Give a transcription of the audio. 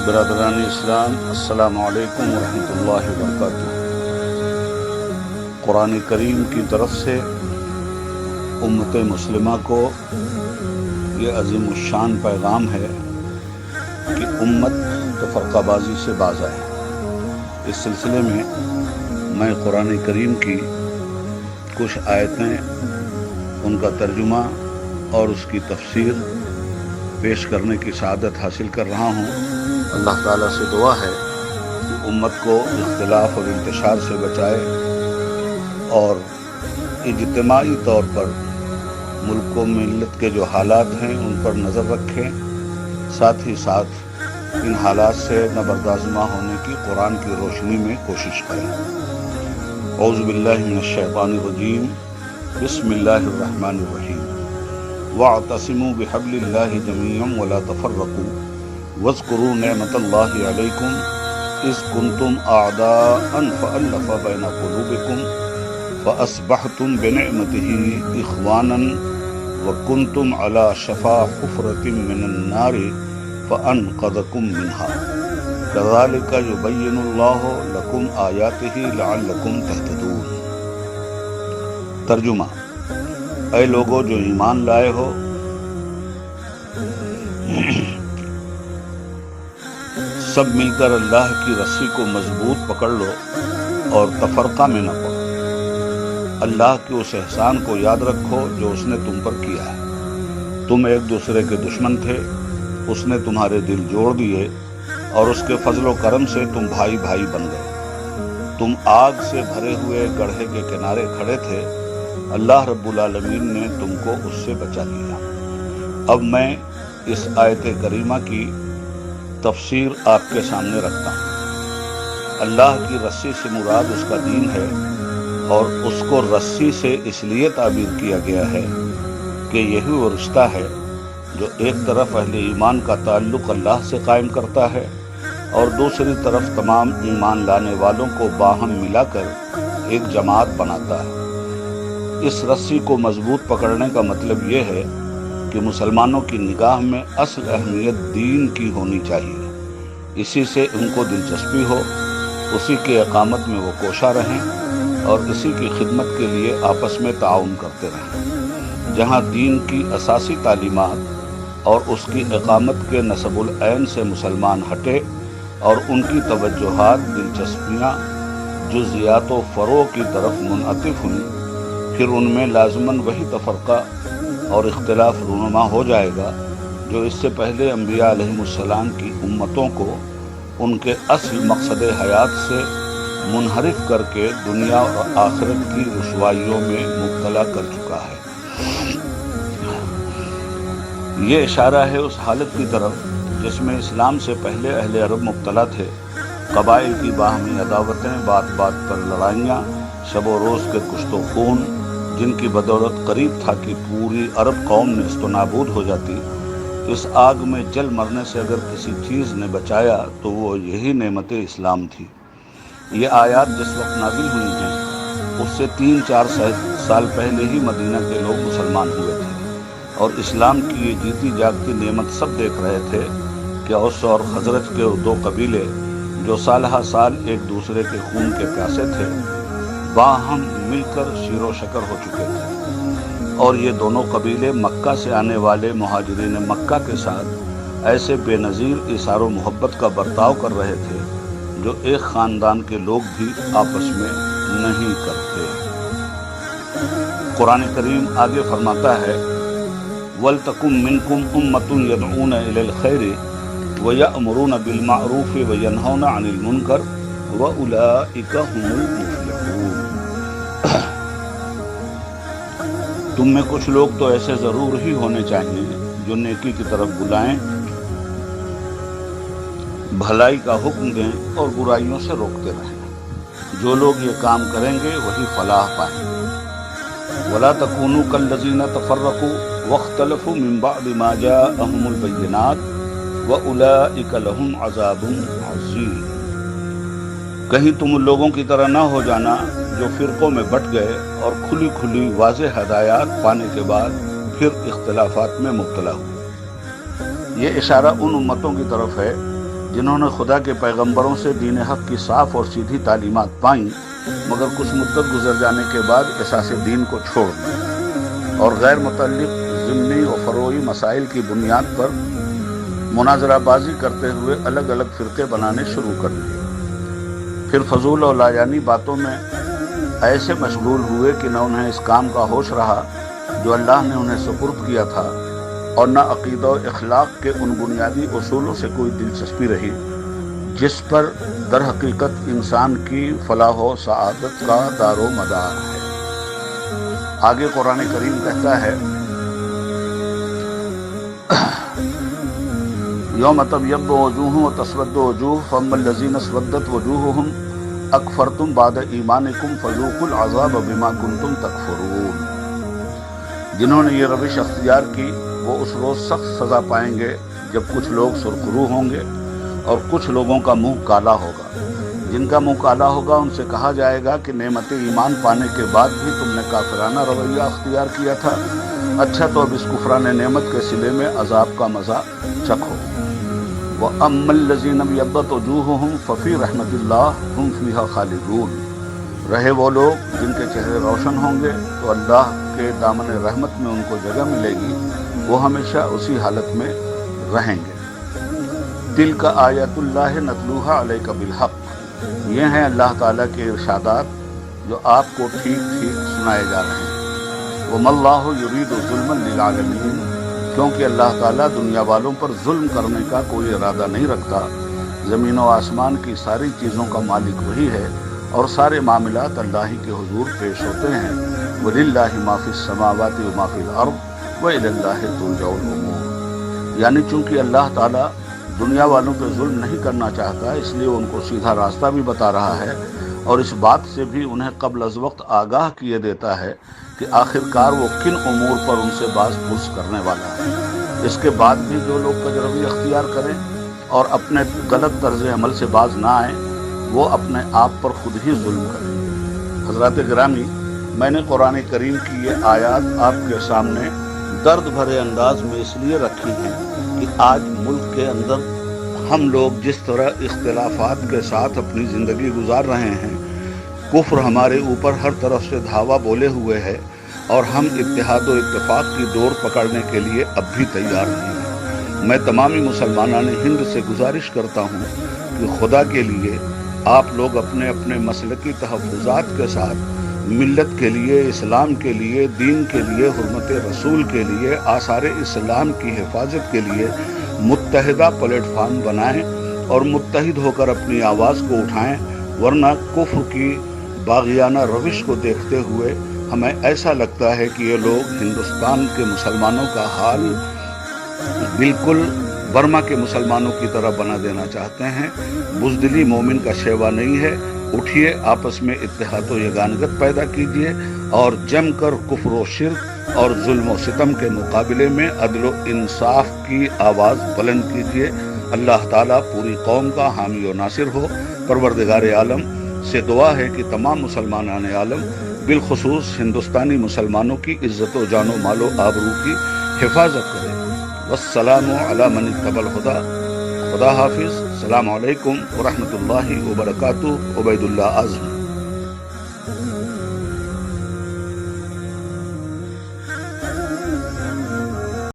برادران اسلام، السلام علیکم ورحمۃ اللہ وبرکاتہ۔ قرآن کریم کی طرف سے امت مسلمہ کو یہ عظیم الشان پیغام ہے کہ امت تفرقہ بازی سے باز آئے۔ اس سلسلے میں میں قرآن کریم کی کچھ آیتیں، ان کا ترجمہ اور اس کی تفسیر پیش کرنے کی سعادت حاصل کر رہا ہوں۔ اللہ تعالیٰ سے دعا ہے کہ امت کو اختلاف اور انتشار سے بچائے اور اجتماعی طور پر ملک و ملت کے جو حالات ہیں ان پر نظر رکھیں، ساتھ ہی ساتھ ان حالات سے نبردآزما ہونے کی قرآن کی روشنی میں کوشش کریں۔ اعوذ باللہ من الشیطان الرجیم، بسم اللہ الرحمن الرحیم۔ وَاعْتَصِمُوا بِحَبْلِ اللَّهِ جَمِيعًا وَلَا تَفَرَّقُوا وَاذْكُرُوا نِعْمَةَ اللَّهِ عَلَيْكُمْ إِذْ كُنْتُمْ أَعْدَاءً فَأَلَّفَ بَيْنَ قُلُوبِكُمْ فَأَصْبَحْتُمْ بِنِعْمَتِهِ إِخْوَانًا وَكُنْتُمْ عَلَى شَفَا حُفْرَةٍ مِّنَ النَّارِ فَأَنْقَذَكُم مِّنْهَا كَذَلِكَ يُبَيِّنُ اللَّهُ لَكُمْ آيَاتِهِ لَعَلَّكُمْ تَهْتَدُونَ۔ ترجمہ: اے لوگو جو ایمان لائے ہو، سب مل کر اللہ کی رسی کو مضبوط پکڑ لو اور تفرقہ میں نہ پڑو۔ اللہ کے اس احسان کو یاد رکھو جو اس نے تم پر کیا ہے۔ تم ایک دوسرے کے دشمن تھے، اس نے تمہارے دل جوڑ دیے اور اس کے فضل و کرم سے تم بھائی بھائی بن گئے۔ تم آگ سے بھرے ہوئے گڑھے کے کنارے کھڑے تھے، اللہ رب العالمین نے تم کو اس سے بچا لیا۔ اب میں اس آیت کریمہ کی تفسیر آپ کے سامنے رکھتا ہوں۔ اللہ کی رسی سے مراد اس کا دین ہے، اور اس کو رسی سے اس لیے تعبیر کیا گیا ہے کہ یہی وہ رشتہ ہے جو ایک طرف اہل ایمان کا تعلق اللہ سے قائم کرتا ہے اور دوسری طرف تمام ایمان لانے والوں کو باہم ملا کر ایک جماعت بناتا ہے۔ اس رسی کو مضبوط پکڑنے کا مطلب یہ ہے کہ مسلمانوں کی نگاہ میں اصل اہمیت دین کی ہونی چاہیے، اسی سے ان کو دلچسپی ہو، اسی کے اقامت میں وہ کوشاں رہیں اور اسی کی خدمت کے لیے آپس میں تعاون کرتے رہیں۔ جہاں دین کی اساسی تعلیمات اور اس کی اقامت کے نصب العین سے مسلمان ہٹے اور ان کی توجہات، دلچسپیاں جزیات و فروع کی طرف منعطف ہوئیں، پھر ان میں لازماً وہی تفرقہ اور اختلاف رونما ہو جائے گا جو اس سے پہلے انبیاء علیہم السلام کی امتوں کو ان کے اصل مقصد حیات سے منحرف کر کے دنیا اور آخرت کی رسوائیوں میں مبتلا کر چکا ہے۔ یہ اشارہ ہے اس حالت کی طرف جس میں اسلام سے پہلے اہل عرب مبتلا تھے۔ قبائل کی باہمی عداوتیں، بات بات پر لڑائیاں، شب و روز کے کشت و خون، جن کی بدولت قریب تھا کہ پوری عرب قوم نیست و نابود ہو جاتی۔ اس آگ میں جل مرنے سے اگر کسی چیز نے بچایا تو وہ یہی نعمت اسلام تھی۔ یہ آیات جس وقت نازل ہوئی ہیں اس سے 3-4 سال پہلے ہی مدینہ کے لوگ مسلمان ہوئے تھے، اور اسلام کی یہ جیتی جاگتی نعمت سب دیکھ رہے تھے کہ اوس اور خزرج کے دو قبیلے جو سالہ سال ایک دوسرے کے خون کے پیاسے تھے، باہم مل کر شیر و شکر ہو چکے تھے، اور یہ دونوں قبیلے مکہ سے آنے والے مہاجرین مکہ کے ساتھ ایسے بے نظیر ایثار و محبت کا برتاؤ کر رہے تھے جو ایک خاندان کے لوگ بھی آپس میں نہیں کرتے۔ قرآن کریم آگے فرماتا ہے، وَلْتَكُن مِّنكُمْ أُمَّةٌ يَدْعُونَ إِلَى الْخَيْرِ وَيَأْمُرُونَ بِالْمَعْرُوفِ وَيَنْهَوْنَ عَنِ الْمُنكَرِ وَأُولَٰئِكَ هُمُ الْمُفْلِحُونَ۔ تم میں کچھ لوگ تو ایسے ضرور ہی ہونے چاہیے جو نیکی کی طرف بلائیں، بھلائی کا حکم دیں اور برائیوں سے روکتے رہیں۔ جو لوگ یہ کام کریں گے وہی فلاح پائیں گے۔ وَلَا تَكُونُوا كَالَّذِينَ تَفَرَّقُوا وَاخْتَلَفُوا مِن بَعْدِ مَا جَاءَهُمُ الْبَيِّنَاتُ وَأُولَٰئِكَ لَهُمْ عَذَابٌ عَظِيمٌ۔ کہیں تم ان لوگوں کی طرح نہ ہو جانا جو فرقوں میں بٹ گئے اور کھلی کھلی واضح ہدایات پانے کے بعد پھر اختلافات میں مبتلا ہوئے۔ یہ اشارہ ان امتوں کی طرف ہے جنہوں نے خدا کے پیغمبروں سے دین حق کی صاف اور سیدھی تعلیمات پائیں، مگر کچھ مدت گزر جانے کے بعد اساس دین کو چھوڑ دیا اور غیر متعلق ضمنی و فروعی مسائل کی بنیاد پر مناظرہ بازی کرتے ہوئے الگ الگ فرقے بنانے شروع کر دیے۔ پھر فضول اور لایانی باتوں میں ایسے مشغول ہوئے کہ نہ انہیں اس کام کا ہوش رہا جو اللہ نے انہیں سپرد کیا تھا، اور نہ عقیدہ و اخلاق کے ان بنیادی اصولوں سے کوئی دلچسپی رہی جس پر در حقیقت انسان کی فلاح و سعادت کا دار و مدار ہے۔ آگے قرآن کریم کہتا ہے، یوم تبیض وجوہ وتسود وجوہ فاما الذین اسودت وجوہہم اکفرتم بعد ایمانکم فذوقوا العذاب بما کنتم تکفرون۔ جنہوں نے یہ روش اختیار کی وہ اس روز سخت سزا پائیں گے جب کچھ لوگ سرخرو ہوں گے اور کچھ لوگوں کا منہ کالا ہوگا۔ جن کا منہ کالا ہوگا ان سے کہا جائے گا کہ نعمت ایمان پانے کے بعد بھی تم نے کافرانہ رویہ اختیار کیا تھا، اچھا تو اب اس کفران نعمت کے صلے میں عذاب کا مزہ چکھو۔ وَأَمَّا الَّذِينَ ابْيَضَّتْ وُجُوهُهُمْ فَفِي رَحْمَةِ اللَّهِ هُمْ فِيهَا خَالِدُونَ۔ رہے وہ لوگ جن کے چہرے روشن ہوں گے تو اللہ کے دامن رحمت میں ان کو جگہ ملے گی، وہ ہمیشہ اسی حالت میں رہیں گے۔ تِلْكَ آیَاتُ اللَّهِ نَتْلُوهَا عَلَيْكَ بِالْحَقِّ، یہ ہیں اللہ تعالیٰ کے ارشادات جو آپ کو ٹھیک ٹھیک سنائے جا رہے ہیں۔ وَمَا اللَّهُ يُرِيدُ ظُلْمًا لِلْعَالَمِينَ، کیونکہ اللہ تعالیٰ دنیا والوں پر ظلم کرنے کا کوئی ارادہ نہیں رکھتا۔ زمین و آسمان کی ساری چیزوں کا مالک وہی ہے اور سارے معاملات اللہ ہی کے حضور پیش ہوتے ہیں۔ وَلِلَّهِ مَا فِي السَّمَاوَاتِ وَمَا فِي الْأَرْضِ وَإِلَى اللَّهِ تُرْجَعُ الْأُمُورُ۔ یعنی چونکہ اللہ تعالیٰ دنیا والوں پہ ظلم نہیں کرنا چاہتا، اس لیے ان کو سیدھا راستہ بھی بتا رہا ہے اور اس بات سے بھی انہیں قبل از وقت آگاہ کیے دیتا ہے کہ آخر کار وہ کن امور پر ان سے باز پرس کرنے والا ہے۔ اس کے بعد بھی جو لوگ کجروی اختیار کریں اور اپنے غلط طرز عمل سے باز نہ آئیں، وہ اپنے آپ پر خود ہی ظلم کریں۔ حضرات گرامی، میں نے قرآن کریم کی یہ آیات آپ کے سامنے درد بھرے انداز میں اس لیے رکھی ہیں کہ آج ملک کے اندر ہم لوگ جس طرح اختلافات کے ساتھ اپنی زندگی گزار رہے ہیں، کفر ہمارے اوپر ہر طرف سے دھاوا بولے ہوئے ہے اور ہم اتحاد و اتفاق کی ڈور پکڑنے کے لیے اب بھی تیار نہیں ہیں۔ میں تمامی مسلمانان ہند سے گزارش کرتا ہوں کہ خدا کے لیے آپ لوگ اپنے اپنے مسلکی تحفظات کے ساتھ ملت کے لیے، اسلام کے لیے، دین کے لیے، حرمت رسول کے لیے، آثار اسلام کی حفاظت کے لیے متحدہ پلیٹ فارم بنائیں اور متحد ہو کر اپنی آواز کو اٹھائیں، ورنہ کفر کی باغیانہ روش کو دیکھتے ہوئے ہمیں ایسا لگتا ہے کہ یہ لوگ ہندوستان کے مسلمانوں کا حال بالکل برما کے مسلمانوں کی طرح بنا دینا چاہتے ہیں۔ بزدلی مومن کا شیوا نہیں ہے۔ اٹھیے، آپس میں اتحاد و یگانگت پیدا کیجیے اور جم کر کفر و شرک اور ظلم و ستم کے مقابلے میں عدل و انصاف کی آواز بلند کیجیے۔ اللہ تعالیٰ پوری قوم کا حامی و ناصر ہو۔ پروردگار عالم سے دعا ہے کہ تمام مسلمانان عالم بالخصوص ہندوستانی مسلمانوں کی عزت و جان و مال و آبرو کی حفاظت کرے۔ والسلام علی من اتبع الہدی۔ خدا حافظ۔ السلام علیکم ورحمۃ اللہ وبرکاتہ۔ عبید اللہ اعظم۔